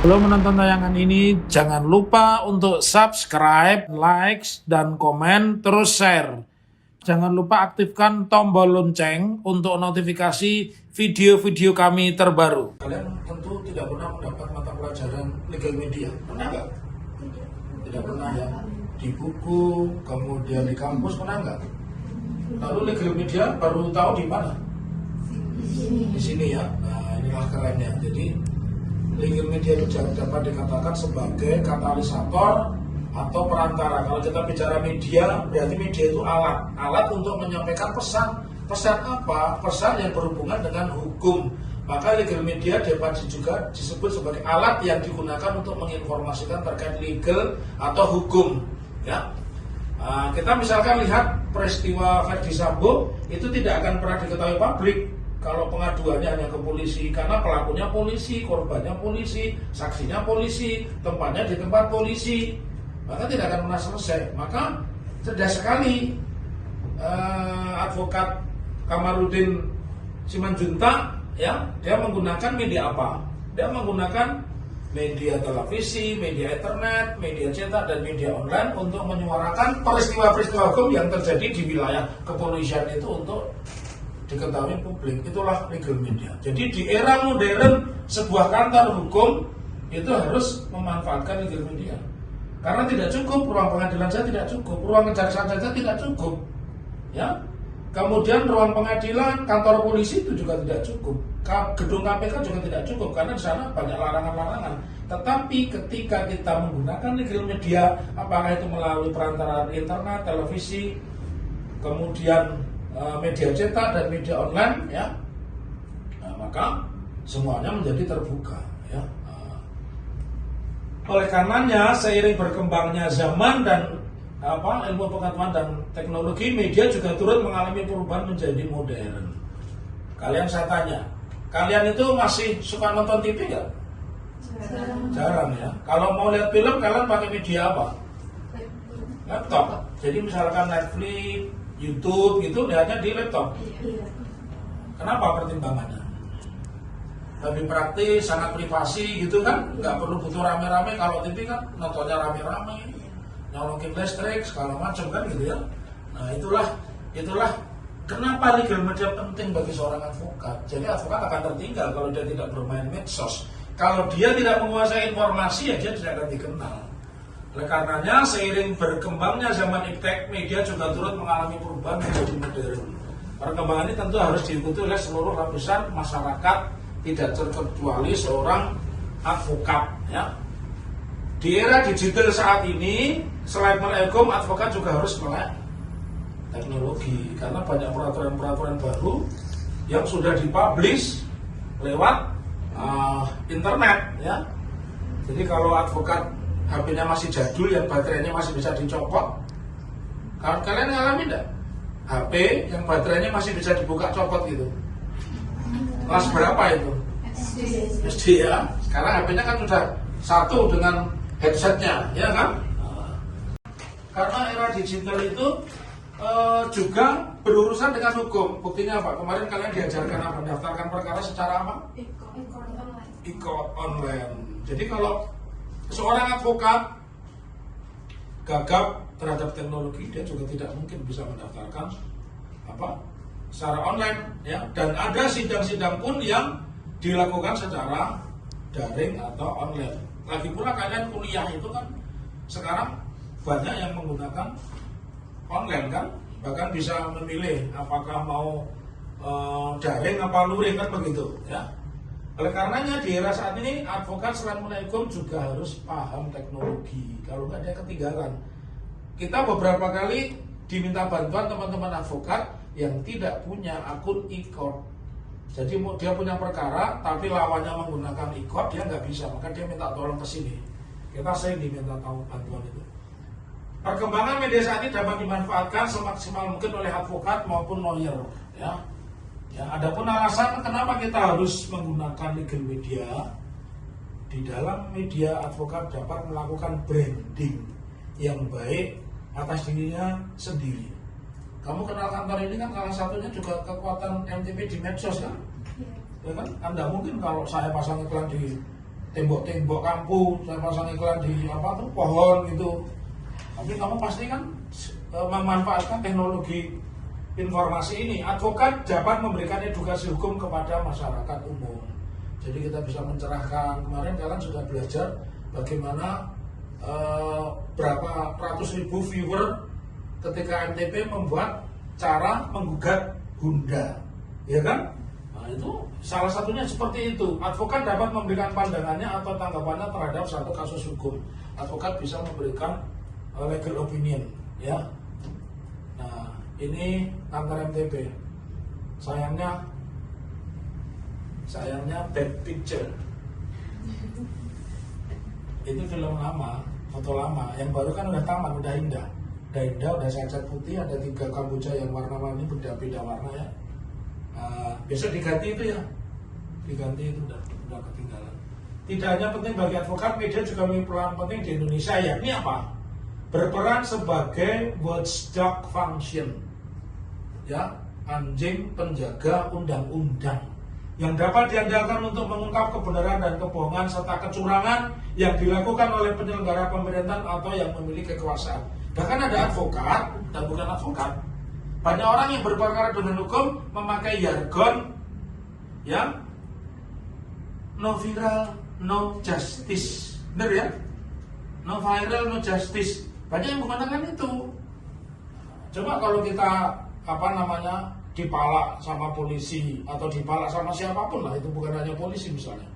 Sebelum menonton tayangan ini, jangan lupa untuk subscribe, like, dan komen, terus share. Jangan lupa aktifkan tombol lonceng untuk notifikasi video-video kami terbaru. Kalian tentu tidak pernah mendapat mata pelajaran legal media, pernah nggak? Tidak pernah ya. Di buku, kemudian di kampus, pernah nggak? Lalu legal media baru tahu di mana? Di sini ya. Nah, inilah kerennya. Jadi legal media itu dapat dikatakan sebagai katalisator atau perantara. Kalau kita bicara media, berarti media itu alat untuk menyampaikan pesan. Pesan apa? Pesan yang berhubungan dengan hukum. Maka legal media dapat juga disebut sebagai alat yang digunakan untuk menginformasikan terkait legal atau hukum. Ya, kita misalkan lihat peristiwa Verdi Sambo itu tidak akan pernah diketahui publik kalau pengaduannya hanya ke polisi, karena pelakunya polisi, korbannya polisi, saksinya polisi, tempatnya di tempat polisi, maka tidak akan pernah selesai. Maka cerdas sekali advokat Kamarudin Simanjuntak, ya, dia menggunakan media apa? Dia menggunakan media televisi, media internet, media cetak, dan media online untuk menyuarakan peristiwa-peristiwa hukum yang terjadi di wilayah kepolisian itu untuk diketahui publik. Itulah legal media. Jadi di era modern, sebuah kantor hukum itu harus memanfaatkan legal media. Karena tidak cukup ruang pengadilan saja, tidak cukup ruang kejaksaan saja, tidak cukup. Ya. Kemudian ruang pengadilan, kantor polisi itu juga tidak cukup. Gedung KPK juga tidak cukup karena di sana banyak larangan-larangan. Tetapi ketika kita menggunakan legal media, apakah itu melalui perantaraan internet, televisi, kemudian media cetak dan media online, ya, maka semuanya menjadi terbuka, ya. Oleh karenanya, seiring berkembangnya zaman dan ilmu pengetahuan dan teknologi, media juga turut mengalami perubahan menjadi modern. Kalian saya tanya, kalian itu masih suka nonton TV nggak? Jarang ya. Kalau mau lihat film, kalian pakai media apa? Laptop. Jadi misalkan Netflix, YouTube gitu lihatnya di laptop. Kenapa pertimbangannya? Lebih praktis, sangat privasi gitu kan, nggak perlu butuh rame-rame. Kalau TV kan nontonnya rame-rame, nyolokin listrik segala macam kan gitu ya. Nah itulah kenapa legal media penting bagi seorang advokat. Jadi advokat akan tertinggal kalau dia tidak bermain medsos. Kalau dia tidak menguasai informasi, ya dia tidak akan dikenal. Oleh karenanya, seiring berkembangnya zaman iptek, media juga turut mengalami perubahan menjadi modern. Perkembangan ini tentu harus diikuti oleh seluruh lapisan masyarakat, tidak terkecuali seorang advokat. Ya. Di era digital saat ini, selain melek hukum, advokat juga harus melek teknologi, karena banyak peraturan-peraturan baru yang sudah dipublish lewat internet. Ya. Jadi kalau advokat HP-nya masih jadul, yang baterainya masih bisa dicopot. Kalian ngalamin enggak? HP yang baterainya masih bisa dibuka copot gitu. Kelas berapa itu? SD ya. Sekarang HP-nya kan sudah satu dengan headsetnya, ya kan? Karena era digital itu juga berurusan dengan hukum. Buktinya apa? Kemarin kalian diajarkan apa? Mendaftarkan perkara secara apa? E-court online. Jadi kalau seorang advokat gagap terhadap teknologi, dia juga tidak mungkin bisa mendaftarkan secara online, ya. Dan ada sidang-sidang pun yang dilakukan secara daring atau online. Lagi pula kalian kuliah itu kan sekarang banyak yang menggunakan online kan, bahkan bisa memilih apakah mau daring apa luring kan begitu, ya. Oleh karenanya di era saat ini advokat selain melek hukum juga harus paham teknologi. Kalau nggak dia ketinggalan. Kita beberapa kali diminta bantuan teman-teman advokat yang tidak punya akun e-court. Jadi dia punya perkara tapi lawannya menggunakan e-court, dia nggak bisa, maka dia minta tolong ke sini. Kita sering diminta tahu bantuan itu. Perkembangan media saat ini dapat dimanfaatkan semaksimal mungkin oleh advokat maupun lawyer, ya. Ya, ada pun alasan kenapa kita harus menggunakan legal media. Di dalam media, advokat dapat melakukan branding yang baik atas dirinya sendiri. Kamu kenal kantor ini kan salah satunya juga kekuatan MTP di medsos kan? Ya kan? Anda mungkin kalau saya pasang iklan di tembok-tembok kampung, saya pasang iklan di apa tuh pohon gitu. Tapi kamu pasti kan memanfaatkan teknologi informasi ini. Advokat dapat memberikan edukasi hukum kepada masyarakat umum. Jadi kita bisa mencerahkan. Kemarin kalian sudah belajar bagaimana berapa ratus ribu viewer ketika MTP membuat cara menggugat Honda, ya kan? Nah, itu salah satunya seperti itu. Advokat dapat memberikan pandangannya atau tanggapannya terhadap satu kasus hukum. Advokat bisa memberikan legal opinion, ya. Nah, ini kantor MTP. Sayangnya bad picture. Itu film lama, foto lama. Yang baru kan udah taman, udah indah. Udah indah, udah saya cat putih. Ada 3 kamboja yang warna-warni beda-beda warna ya. Besok diganti itu ya. Diganti itu udah ketinggalan. Tidak hanya penting bagi advokat, media juga memiliki peran penting di Indonesia, yakni apa? Berperan sebagai watchdog function, ya, anjing penjaga undang-undang yang dapat diandalkan untuk mengungkap kebenaran dan kebohongan serta kecurangan yang dilakukan oleh penyelenggara pemerintahan atau yang memiliki kekuasaan. Bahkan ada advokat dan bukan advokat. Banyak orang yang berperkara dengan hukum memakai jargon yang no viral, no justice. Benar ya? No viral, no justice. Banyak yang menggunakan itu. Coba kalau kita dipalak sama polisi atau dipalak sama siapapun lah, itu bukan hanya polisi misalnya.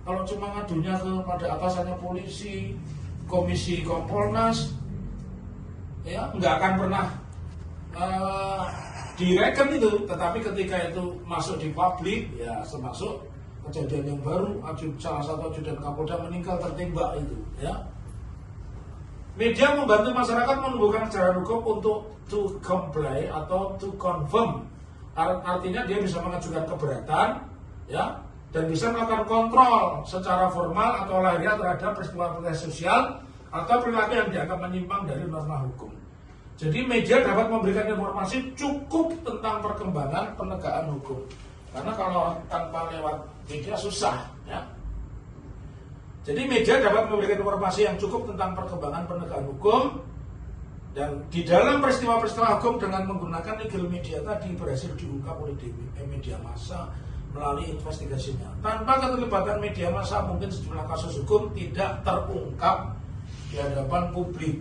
Kalau cuma ngadunya kepada atasannya polisi, komisi Kompolnas, ya nggak akan pernah direken itu. Tetapi ketika itu masuk di publik, ya termasuk kejadian yang baru, salah satu ajudan Kapolda meninggal tertembak itu, ya. Media membantu masyarakat menumbuhkan kejaran hukum untuk to comply atau to confirm. Artinya dia bisa mengajukan keberatan, ya, dan bisa melakukan kontrol secara formal atau lahiriah terhadap peristiwa sosial atau perilaku yang dianggap menyimpang dari norma hukum. Jadi media dapat memberikan informasi cukup tentang perkembangan penegakan hukum. Karena kalau tanpa lewat media susah, ya. Jadi media dapat memberikan informasi yang cukup tentang perkembangan penegakan hukum, dan di dalam peristiwa-peristiwa hukum dengan menggunakan legal media tadi berhasil diungkap oleh media massa melalui investigasinya. Tanpa keterlibatan media massa mungkin sejumlah kasus hukum tidak terungkap di hadapan publik.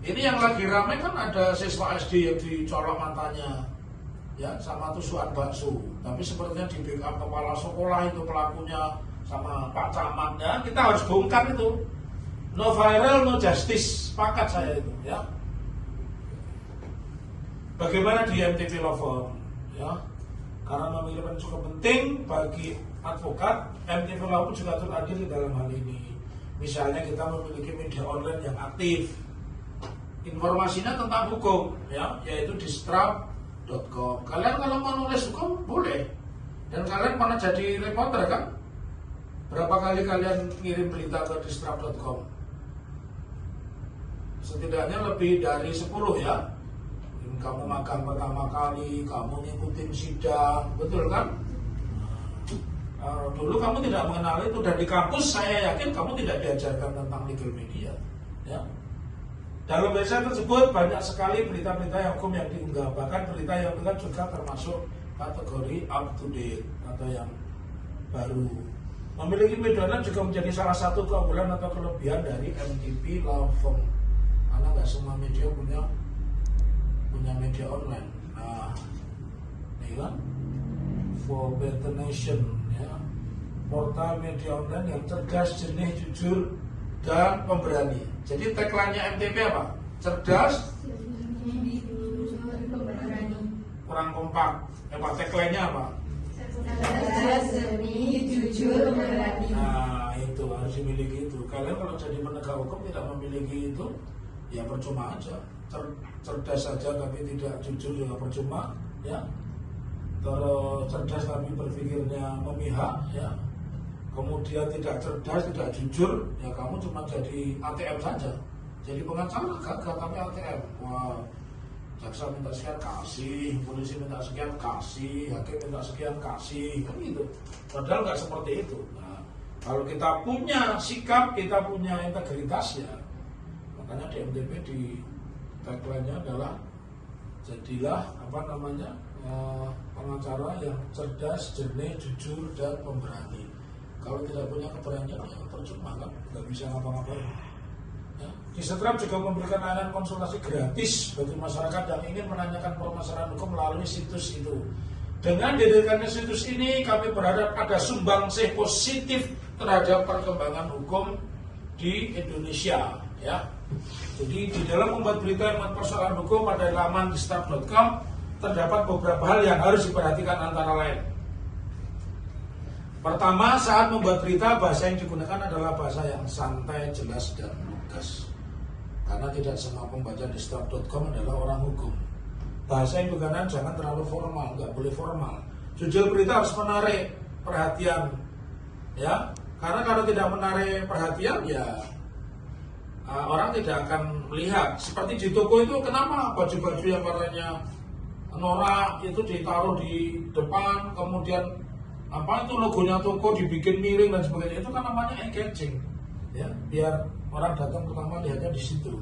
Ini yang lagi ramai kan ada siswa SD yang dicolok matanya, ya, sama tusukan bakso. Tapi sepertinya di backup kepala sekolah itu pelakunya sama Pak Camat, ya. Kita harus bongkar itu. No viral, no justice. Sepakat saya itu, ya. Bagaimana di MTV Law Firm, ya? Karena memiliki peran cukup penting bagi advokat, MTV Law Firm juga turut hadir di dalam hal ini. Misalnya kita memiliki media online yang aktif, informasinya tentang hukum, ya, yaitu di strap.com. Kalian kalau mau nulis hukum boleh, dan kalian pernah jadi reporter kan? Berapa kali kalian ngirim berita ke distrap.com? Setidaknya lebih dari 10 ya. Kamu magang pertama kali, kamu ngikutin sidang, betul kan? Dulu kamu tidak mengenal itu, dan di kampus saya yakin kamu tidak diajarkan tentang legal media, ya. Dalam website tersebut banyak sekali berita-berita hukum yang diunggah, bahkan berita yang juga termasuk kategori up to date atau yang baru. Memiliki media online juga menjadi salah satu keunggulan atau kelebihan dari MTP Law Firm, karena nggak semua media punya media online. Nah, ini kan For Better Nation, ya, portal media online yang cerdas, jernih, jujur, dan pemberani. Jadi tagline-nya MTP apa? Cerdas, kurang kompak. Tagline-nya apa? Cerdas, jernih, jujur, pemberani. Nah, itu harus dimiliki itu. Kalian kalau jadi penegak hukum tidak memiliki itu, ya percuma aja. Cerdas saja tapi tidak jujur juga percuma, ya. Terus cerdas tapi berpikirnya memihak, ya. Kemudian tidak cerdas, tidak jujur, ya kamu cuma jadi ATM saja. Jadi pengacara gagal tapi ATM. Wah, jaksa minta sekian kasih, polisi minta sekian kasih, hakim minta sekian kasih, kan gitu. Padahal nggak seperti itu. Nah, Kalau kita punya sikap, kita punya integritas ya, makanya di MTP di tagline-nya adalah jadilah pengacara yang cerdas, jernih, jujur, dan pemberani. Kalau tidak punya keberanian, ya percuma kan, nggak bisa ngapa-ngapain. Ya. Di Setrap juga memberikan layanan konsultasi gratis bagi masyarakat yang ingin menanyakan permasalahan hukum melalui situs itu. Dengan didirikannya situs ini, kami berharap ada sumbangsih positif terhadap perkembangan hukum di Indonesia. Ya. Jadi di dalam membuat berita yang membuat persoalan hukum pada laman disetrap.com terdapat beberapa hal yang harus diperhatikan antara lain. Pertama, saat membuat berita, bahasa yang digunakan adalah bahasa yang santai, jelas, dan lugas. Karena tidak semua pembaca disetrap.com adalah orang hukum. Bahasa yang digunakan jangan terlalu formal, nggak boleh formal. Judul berita harus menarik perhatian, ya. Karena kalau tidak menarik perhatian, ya orang tidak akan melihat. Seperti di toko itu, kenapa baju-baju yang warnanya norak itu ditaruh di depan, kemudian itu logonya toko dibikin miring dan sebagainya, itu kan namanya engaging, ya, biar orang datang pertama lihatnya di situ.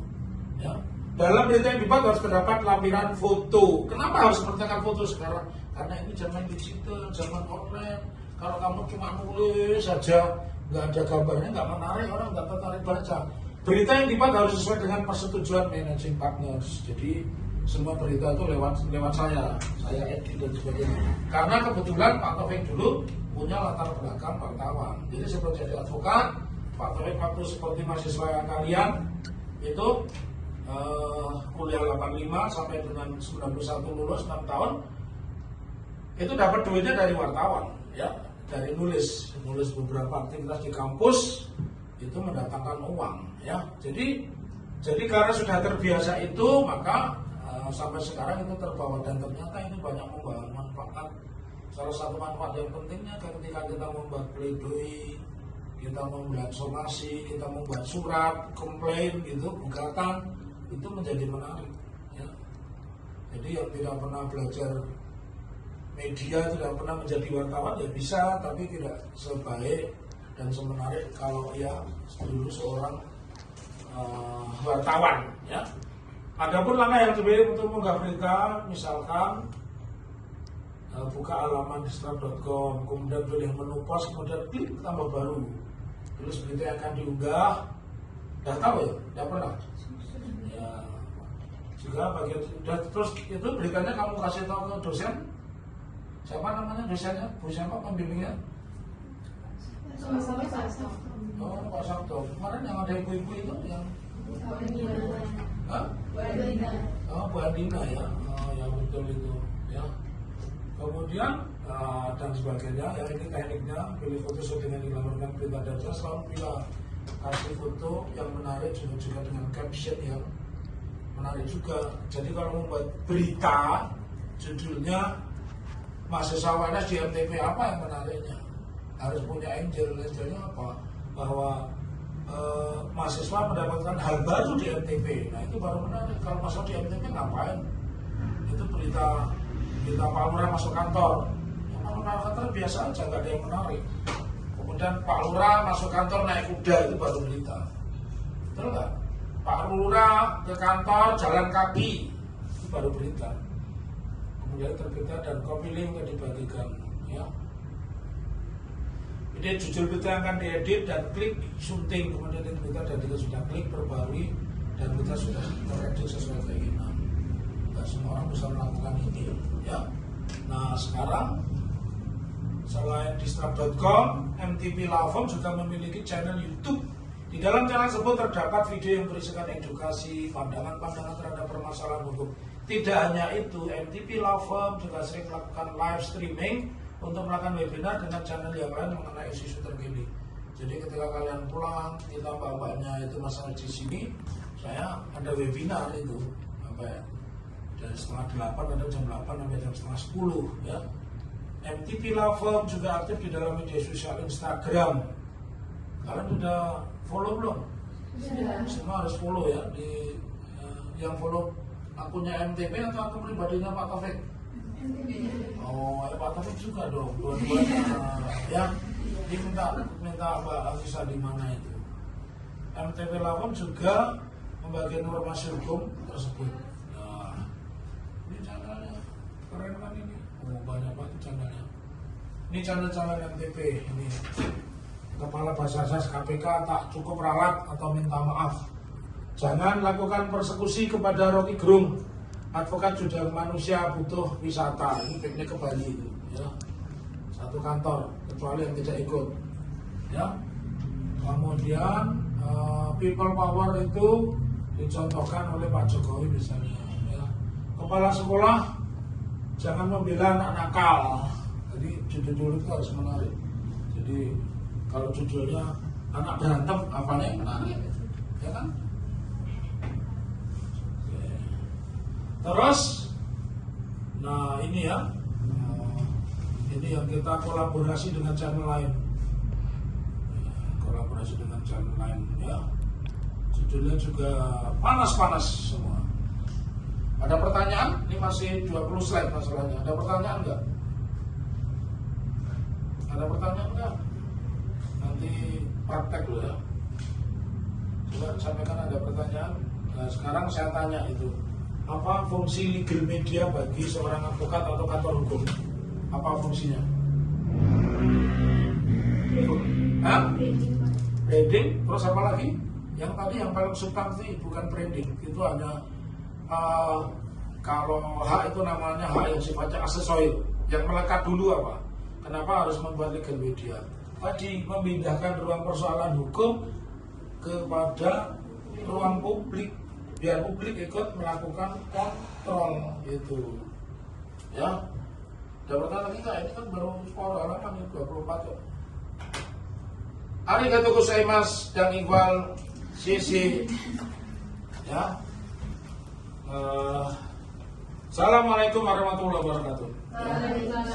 Ya. Dalam berita yang dibuat harus terdapat lampiran foto. Kenapa harus memperlihatkan foto sekarang? Karena ini zaman digital, zaman online. Kalau kamu cuma nulis saja, nggak ada gambarnya, nggak menarik, orang nggak tertarik baca. Berita yang dibuat harus sesuai dengan persetujuan managing partners. Jadi semua berita itu lewat saya edit dan sebagainya. Karena kebetulan Pak Taufik dulu punya latar belakang wartawan. Jadi seperti jadi advokat, Pak Taufik waktu seperti mahasiswa kalian itu kuliah 85 sampai dengan 91 lulus 6 tahun itu dapat duitnya dari wartawan, ya, dari nulis beberapa aktivitas di kampus itu mendatangkan uang, ya. Jadi karena sudah terbiasa itu, maka sampai sekarang itu terbawa dan ternyata itu banyak membawa manfaat. Salah satu manfaat yang pentingnya ketika kita membuat pledoi, kita membuat somasi, kita membuat surat komplain gitu, gugatan, itu menjadi menarik, ya. Jadi yang tidak pernah belajar media, tidak pernah menjadi wartawan ya bisa, tapi tidak sebaik dan semenarik kalau ia dulu seorang wartawan, ya. Adapun langkah yang terbaik untuk mengunggah berita, misalkan buka halaman disetrap.com, kemudian pilih menu pos, kemudian klik tambah baru, terus berita yang akan diunggah. Udah tahu ya? Udah pernah? Ya. Juga bagian terus itu beritanya kamu kasih tahu ke dosen. Siapa namanya dosennya? Bu siapa pembimbingnya? Oh, Pak Sabto. Kemarin yang ada ibu-ibu itu yang Bu Andina ya, yang betul itu, ya. Kemudian dan sebagainya, yang ini tekniknya, pilih foto sesuai dengan dilaporkan berita data, selalu pilih kasih foto yang menarik juga dengan caption yang menarik juga. Jadi kalau membuat berita, judulnya mahasiswa UNS di MTP apa yang menariknya? Harus punya angelnya apa? Bahwa mahasiswa mendapatkan hal baru di MTP. Nah itu baru menarik. Kalau masuk di MTP ngapain? Itu berita Pak Lurah masuk kantor. Yang masuk kantor biasa aja, nggak ada yang menarik. Kemudian Pak Lurah masuk kantor naik kuda, itu baru berita. Betul nggak? Pak Lurah ke kantor jalan kaki, itu baru berita. Kemudian terbita dan copy link dibagikan, ya. Jadi judul berita akan diedit dan klik sunting, kemudian berita dan kita sudah klik perbarui dan kita sudah teredit sesuai keinginan. Tidak semua orang bisa melakukan ini, ya. Nah sekarang selain disetrap.com, MTP Law Firm juga memiliki channel YouTube. Di dalam channel tersebut terdapat video yang berisikan edukasi, pandangan-pandangan terhadap permasalahan hukum. Tidak hanya itu, MTP Law Firm juga sering melakukan live streaming untuk melakukan webinar dengan channel yang lain mengenai isu-isu terkini. Jadi ketika kalian pulang, kita mbak-mbaknya itu masalah di sini, saya ada webinar itu sampai dari setengah 8 atau jam 8 sampai jam setengah 10, ya. MTP Law Firm juga aktif di dalam media sosial Instagram. Kalian sudah follow belum? Sudah. Semua harus follow ya. Di yang follow akunnya MTP atau akun pribadinya Pak Taufik? Oh, Pak Taufik juga dong, dua-duanya, ya. minta Mbak Alisa di mana itu. MTV Lawan juga membagikan informasi hukum tersebut. Nah, ini channelnya keren kan ini. Oh, banyak banget channelnya. Ini channel MTV ini. Kepala Basarnas KPK tak cukup ralat atau minta maaf. Jangan lakukan persekusi kepada Rocky Gerung. Advokat sudah manusia butuh wisata. Ini piknik ke Bali itu, ya. Satu kantor, kecuali yang tidak ikut, ya. Kemudian people power itu dicontohkan oleh Pak Jokowi misalnya, ya. Kepala sekolah jangan membela anak nakal. Jadi judul itu harus menarik. Jadi kalau judulnya anak berantem, apanya yang menarik, ya kan? Terus, nah ini ya, ini yang kita kolaborasi dengan channel lain, ya. Judulnya juga panas-panas semua. Ada pertanyaan? Ini masih 20 slide masalahnya. Ada pertanyaan nggak? Ada pertanyaan nggak? Nanti praktek dulu ya. Coba sampaikan ada pertanyaan. Nah sekarang saya tanya itu. Apa fungsi legal media bagi seorang advokat atau kantor hukum? Apa fungsinya? Branding, terus apa lagi? Yang tadi yang paling substansi bukan branding, itu hanya kalau hak itu namanya hak yang sifatnya aksesoris. Yang melekat dulu apa? Kenapa harus membuat legal media? Tadi memindahkan ruang persoalan hukum kepada ruang publik, biar publik ikut melakukan kontrol itu, ya. Ada lagi nggak? Ini kan baru 10 halaman, 24 kok. Arigatou gozaimasu dan Iqbal Sisi, ya. Assalamualaikum warahmatullahi wabarakatuh.